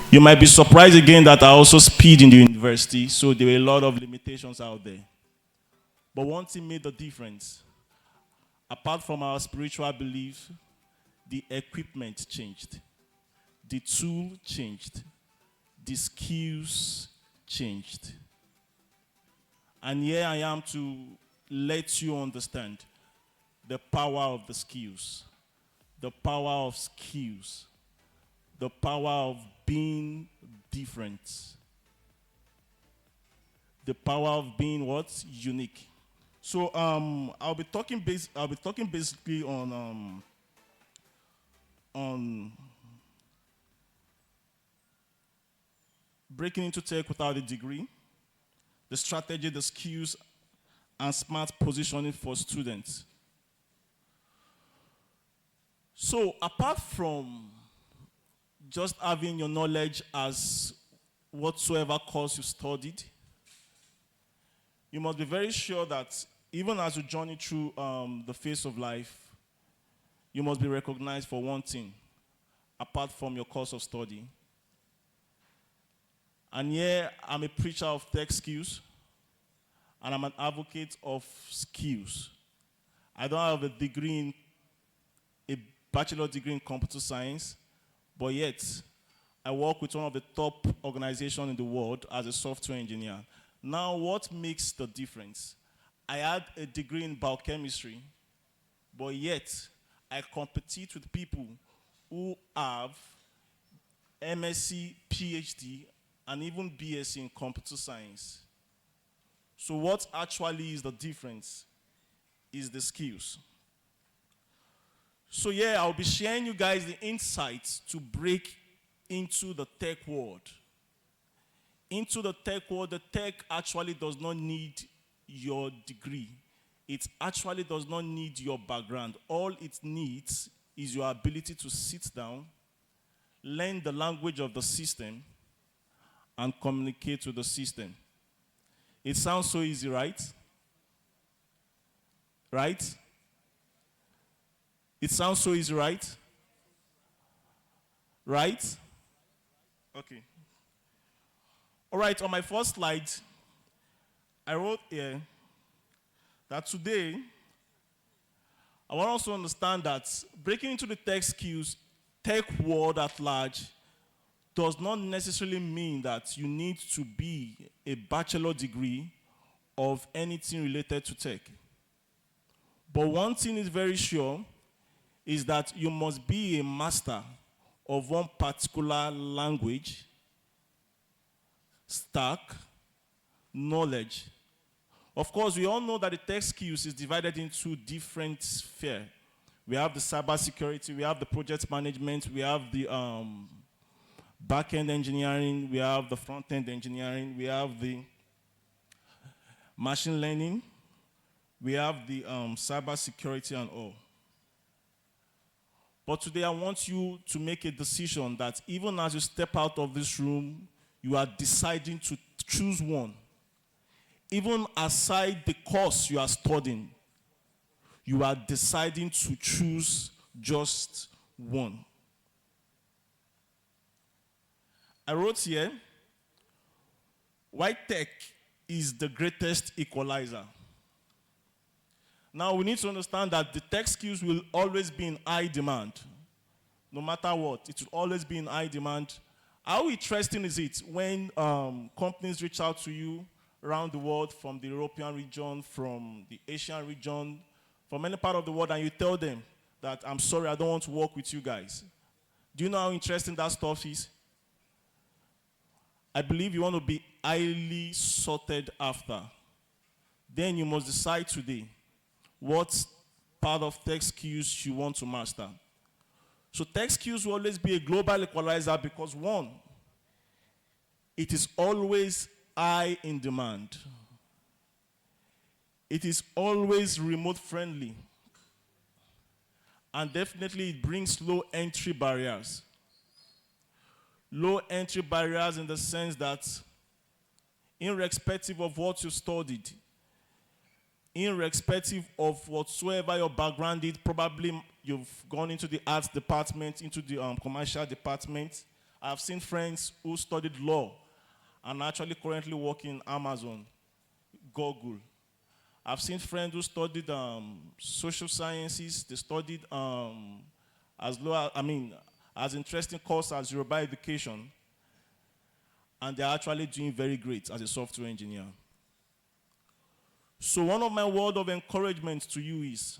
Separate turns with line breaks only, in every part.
You might be surprised again that I also speed in the university, so there were a lot of limitations out there. But one thing made the difference. Apart from our spiritual belief, the equipment changed, the tool changed, the skills changed. And here I am to let you understand the power of the skills, the power of skills, the power of being different, the power of being what? Unique. So I'll be talking basically on breaking into tech without a degree, the strategy, the skills, and smart positioning for students. So apart from just having your knowledge as whatsoever course you studied, you must be very sure that even as you journey through the phase of life, you must be recognized for one thing, apart from your course of study. And here, I'm a preacher of tech skills, and I'm an advocate of skills. I don't have a bachelor degree in computer science, but yet, I work with one of the top organizations in the world as a software engineer. Now, what makes the difference? I had a degree in biochemistry, but yet, I compete with people who have MSc, PhD, and even BSc in computer science. So what actually is the difference is the skills. So yeah, I'll be sharing you guys the insights to break into the tech world. Into the tech world, the tech actually does not need your degree. It actually does not need your background. All it needs is your ability to sit down, learn the language of the system, and communicate with the system. It sounds so easy, right? Right? It sounds so easy, right? Right? Okay. All right, on my first slide, I wrote here that today, I want us to understand that breaking into the tech skills, tech world at large, does not necessarily mean that you need to be a bachelor degree of anything related to tech. But one thing is very sure is that you must be a master of one particular language, stack, knowledge. Of course, we all know that the tech skills is divided into different spheres. We have the cybersecurity, we have the project management, we have the back-end engineering, we have the front-end engineering, we have the machine learning, we have the cybersecurity and all. But today I want you to make a decision that even as you step out of this room, you are deciding to choose one. Even aside the course you are studying, you are deciding to choose just one. I wrote here, why tech is the greatest equalizer. Now we need to understand that the tech skills will always be in high demand. No matter what, it will always be in high demand. How interesting is it when companies reach out to you around the world, from the European region, from the Asian region, from any part of the world, and you tell them that, I'm sorry, I don't want to work with you guys. Do you know how interesting that stuff is? I believe you want to be highly sorted after. Then you must decide today what part of tech skills you want to master. So tech skills will always be a global equalizer because one, it is always high in demand. It is always remote friendly. And definitely it brings low entry barriers. Low entry barriers in the sense that irrespective of what you studied, irrespective of whatsoever your background is, probably you've gone into the arts department, into the commercial department, I've seen friends who studied law and actually currently work in Amazon, Google. I've seen friends who studied social sciences. They studied as low, as interesting course as Yoruba education, and they're actually doing very great as a software engineer. So one of my word of encouragement to you is,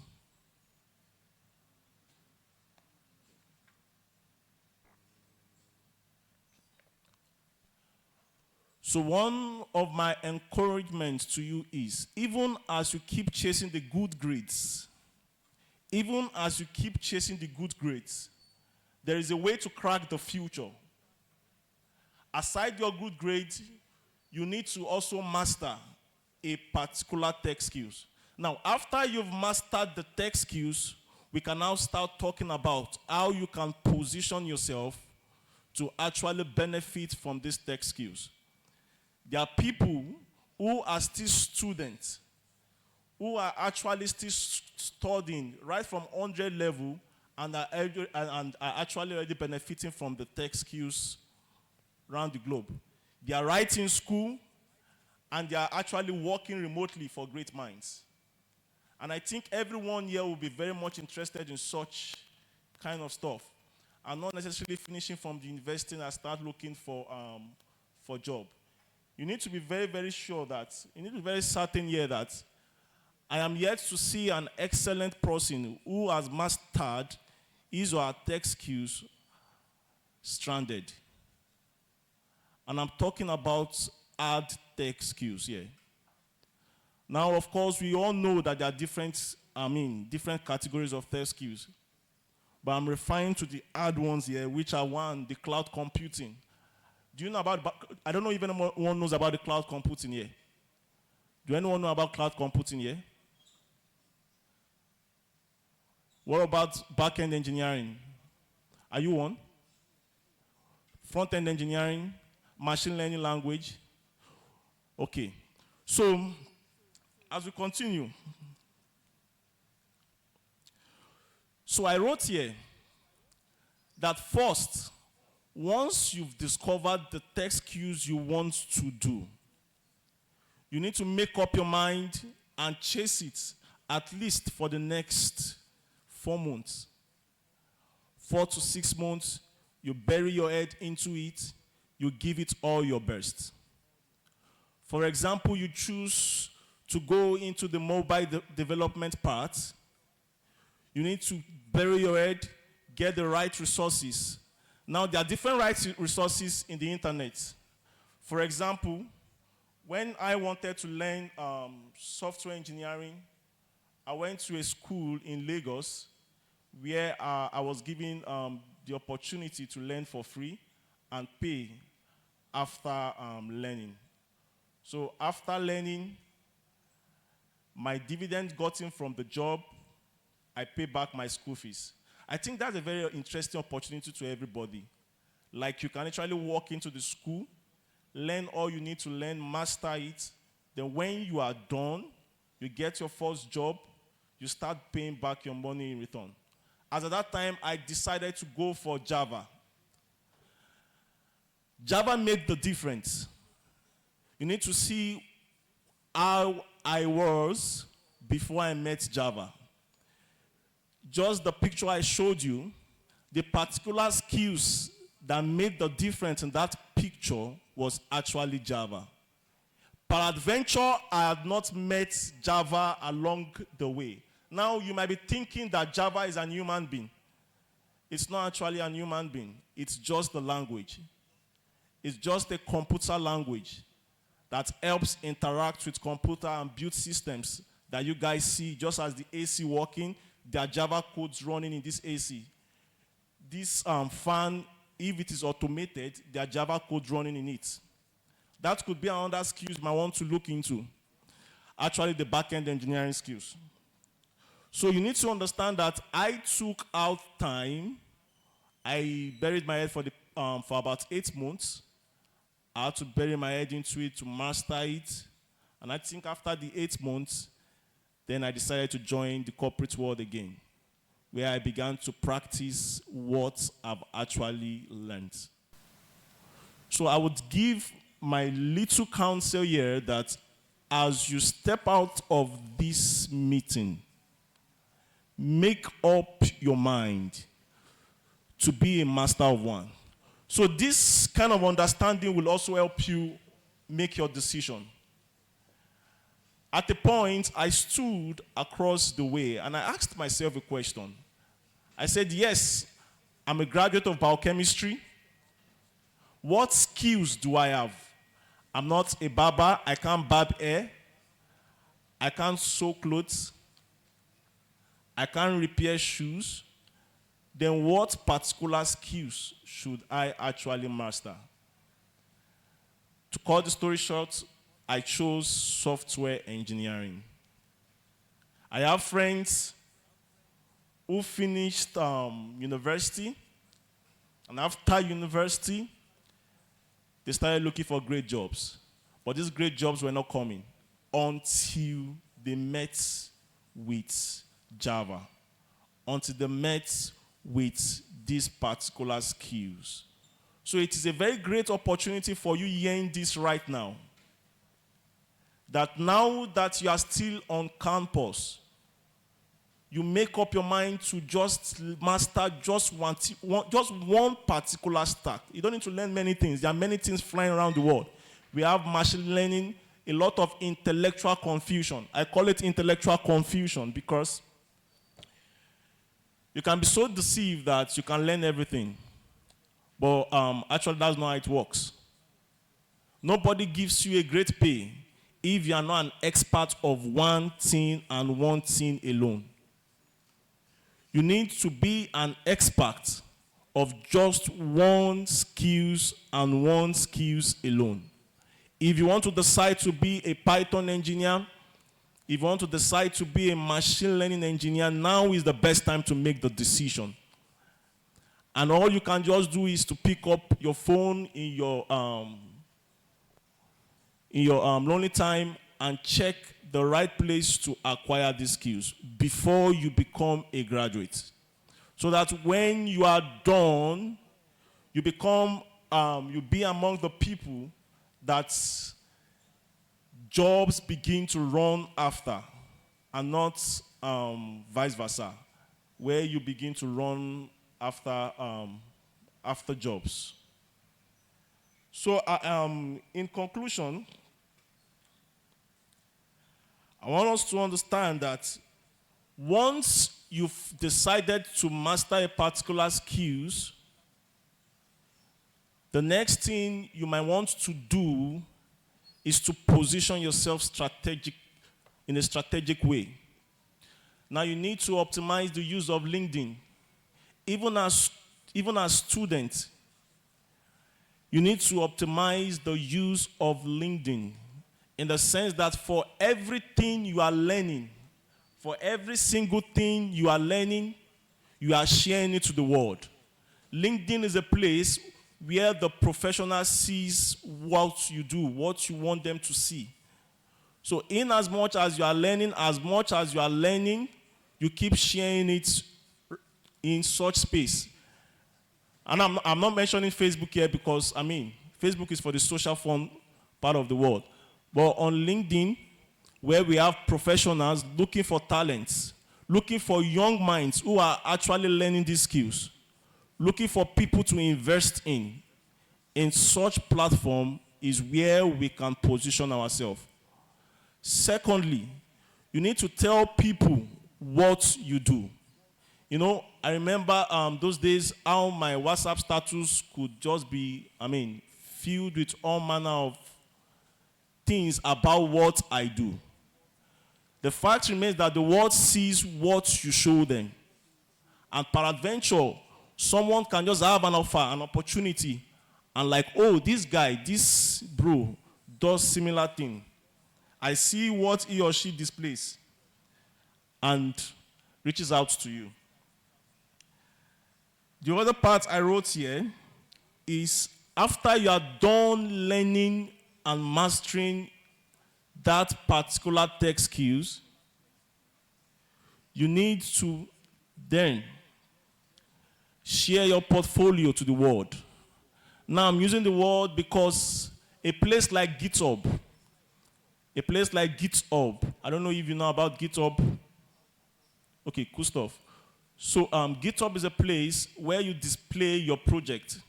even as you keep chasing the good grades, there is a way to crack the future. Aside your good grades, you need to also master a particular tech skills. Now, after you've mastered the tech skills, we can now start talking about how you can position yourself to actually benefit from these tech skills. There are people who are still students, who are actually still studying right from 100 level and are actually already benefiting from the tech skills around the globe. They are right in school and they are actually working remotely for great minds. And I think everyone here will be very much interested in such kind of stuff and not necessarily finishing from the university and start looking for job. You need to be very, very sure that, you need to be very certain here that I am yet to see an excellent person who has mastered his or her tech skills stranded. And I'm talking about hard tech skills here. Now, of course, we all know that there are different categories of tech skills. But I'm referring to the hard ones here, which are one, the cloud computing. Do you know I don't know if anyone knows about the cloud computing here. Do anyone know about cloud computing here? What about back-end engineering? Are you one? Front-end engineering, machine learning language? Okay. So, as we continue, so I wrote here that first, once you've discovered the tech skills you want to do, you need to make up your mind and chase it at least for the next 4 months. 4 to 6 months, you bury your head into it, you give it all your best. For example, you choose to go into the mobile development part. You need to bury your head, get the right resources. Now, there are different resources in the internet. For example, when I wanted to learn software engineering, I went to a school in Lagos where I was given the opportunity to learn for free and pay after learning. So after learning, my dividend gotten from the job, I pay back my school fees. I think that's a very interesting opportunity to everybody. Like, you can actually walk into the school, learn all you need to learn, master it. Then when you are done, you get your first job, you start paying back your money in return. As at that time, I decided to go for Java. Java made the difference. You need to see how I was before I met Java. Just the picture I showed you, the particular skills that made the difference in that picture was actually Java. Peradventure, I had not met Java along the way. Now, you might be thinking that Java is an human being. It's not actually an human being. It's just the language. It's just a computer language that helps interact with computer and build systems that you guys see, just as the AC working. There are Java codes running in this AC. This fan, if it is automated, there are Java codes running in it. That could be another skills you might want to look into. Actually, the back-end engineering skills. So you need to understand that I took out time. I buried my head for about 8 months. I had to bury my head into it to master it. And I think after the 8 months, then I decided to join the corporate world again, where I began to practice what I've actually learned. So I would give my little counsel here that as you step out of this meeting, make up your mind to be a master of one. So this kind of understanding will also help you make your decision. At a point, I stood across the way and I asked myself a question. I said, yes, I'm a graduate of biochemistry. What skills do I have? I'm not a barber. I can't barb hair. I can't sew clothes. I can't repair shoes. Then what particular skills should I actually master? To cut the story short, I chose software engineering. I have friends who finished university, and after university, they started looking for great jobs. But these great jobs were not coming until they met with Java, until they met with these particular skills. So it is a very great opportunity for you hearing this right now. That now that you are still on campus, you make up your mind to just master just one particular stack. You don't need to learn many things. There are many things flying around the world. We have machine learning, a lot of intellectual confusion. I call it intellectual confusion because you can be so deceived that you can learn everything. But actually, that's not how it works. Nobody gives you a great pay if you are not an expert of one thing and one thing alone. You need to be an expert of just one skills and one skills alone. If you want to decide to be a Python engineer, if you want to decide to be a machine learning engineer, now is the best time to make the decision. And all you can just do is to pick up your phone in your lonely time and check the right place to acquire these skills before you become a graduate. So that when you are done, you become, you be among the people that jobs begin to run after, and not vice versa, where you begin to run after jobs. So in conclusion, I want us to understand that once you've decided to master a particular skills, the next thing you might want to do is to position yourself in a strategic way. Now you need to optimize the use of LinkedIn. Even as students, you need to optimize the use of LinkedIn in the sense that for everything you are learning, for every single thing you are learning, you are sharing it to the world. LinkedIn is a place where the professional sees what you do, what you want them to see. So in as much as you are learning, you keep sharing it in such space. And I'm not mentioning Facebook here because, Facebook is for the social fun part of the world. But on LinkedIn, where we have professionals looking for talents, looking for young minds who are actually learning these skills, looking for people to invest in such platform is where we can position ourselves. Secondly, you need to tell people what you do. You know, I remember those days how my WhatsApp status could just be, filled with all manner of things about what I do. The fact remains that the world sees what you show them. And peradventure, someone can just have an offer, an opportunity, and like, oh, this guy, this bro, does similar thing. I see what he or she displays and reaches out to you. The other part I wrote here is after you are done learning and mastering that particular tech skills, you need to then share your portfolio to the world. Now I'm using the word because a place like GitHub, I don't know if you know about GitHub. Okay, cool stuff. So GitHub is a place where you display your project,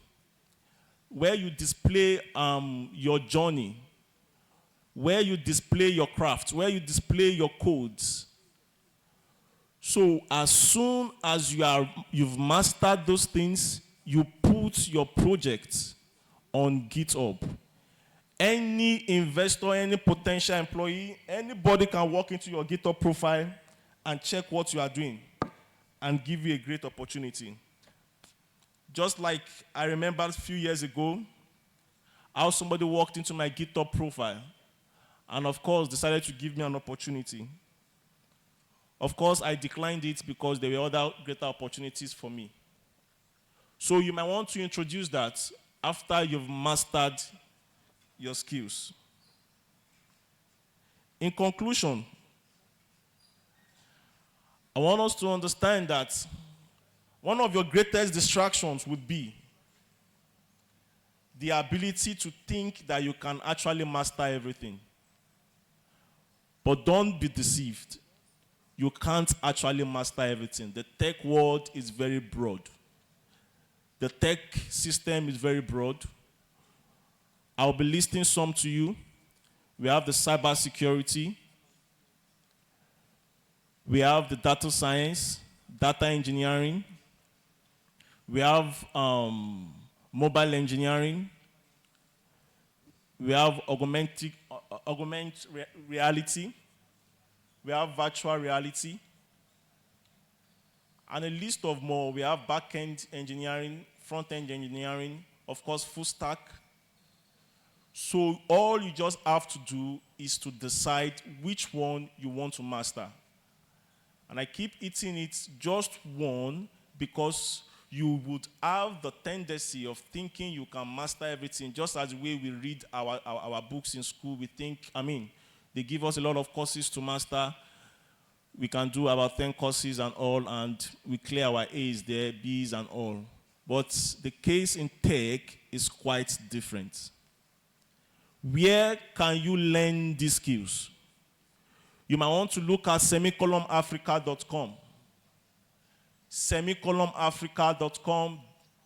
where you display your journey, where you display your craft, where you display your codes. So as soon as you've mastered those things, you put your project on GitHub. Any investor, any potential employee, anybody can walk into your GitHub profile and check what you are doing and give you a great opportunity. Just like I remember a few years ago, how somebody walked into my GitHub profile and of course decided to give me an opportunity. Of course, I declined it because there were other greater opportunities for me. So you might want to introduce that after you've mastered your skills. In conclusion, I want us to understand that one of your greatest distractions would be the ability to think that you can actually master everything. But don't be deceived. You can't actually master everything. The tech world is very broad. The tech system is very broad. I'll be listing some to you. We have the cybersecurity. We have the data science, data engineering. We have mobile engineering. We have augmented reality. We have virtual reality. And a list of more. We have back-end engineering, front-end engineering, of course, full stack. So all you just have to do is to decide which one you want to master. And I keep hitting it just one because you would have the tendency of thinking you can master everything, just as the way we read our books in school. We think, they give us a lot of courses to master. We can do about 10 courses and all, and we clear our A's there, B's and all. But the case in tech is quite different. Where can you learn these skills? You might want to look at semicolonafrica.com. Semicolonafrica.com.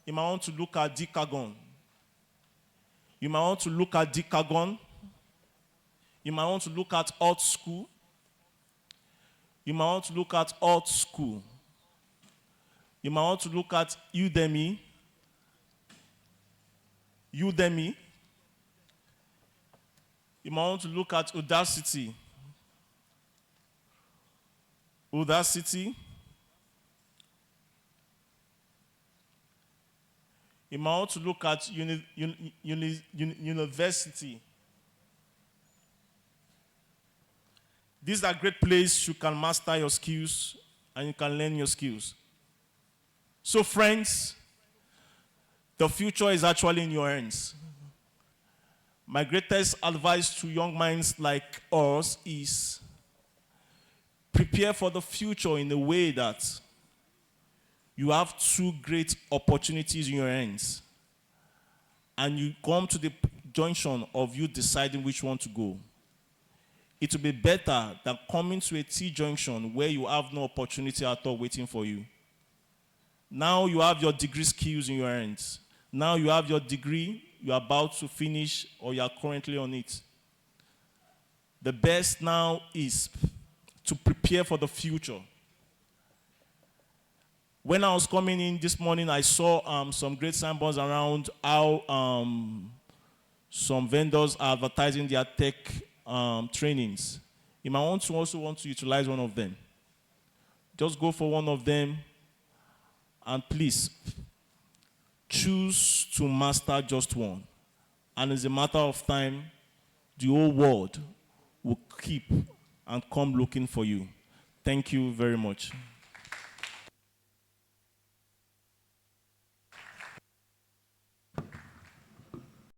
You might want to look at Decagon. You might want to look at Decagon. You might want to look at Alt School. You might want to look at Alt School. You might want to look at Udemy. Udemy. You might want to look at Udacity. Udacity. You might want to look at university. These are great places you can master your skills and you can learn your skills. So friends, the future is actually in your hands. My greatest advice to young minds like us is prepare for the future in a way that you have two great opportunities in your hands and you come to the junction of you deciding which one to go. It will be better than coming to a T-junction where you have no opportunity at all waiting for you. Now you have your degree skills in your hands. Now you have your degree, you are about to finish or you are currently on it. The best now is to prepare for the future. When I was coming in this morning, I saw some great signboards around how some vendors are advertising their tech trainings. You might also want to utilize one of them. Just go for one of them and please choose to master just one. And as a matter of time, the whole world will keep and come looking for you. Thank you very much.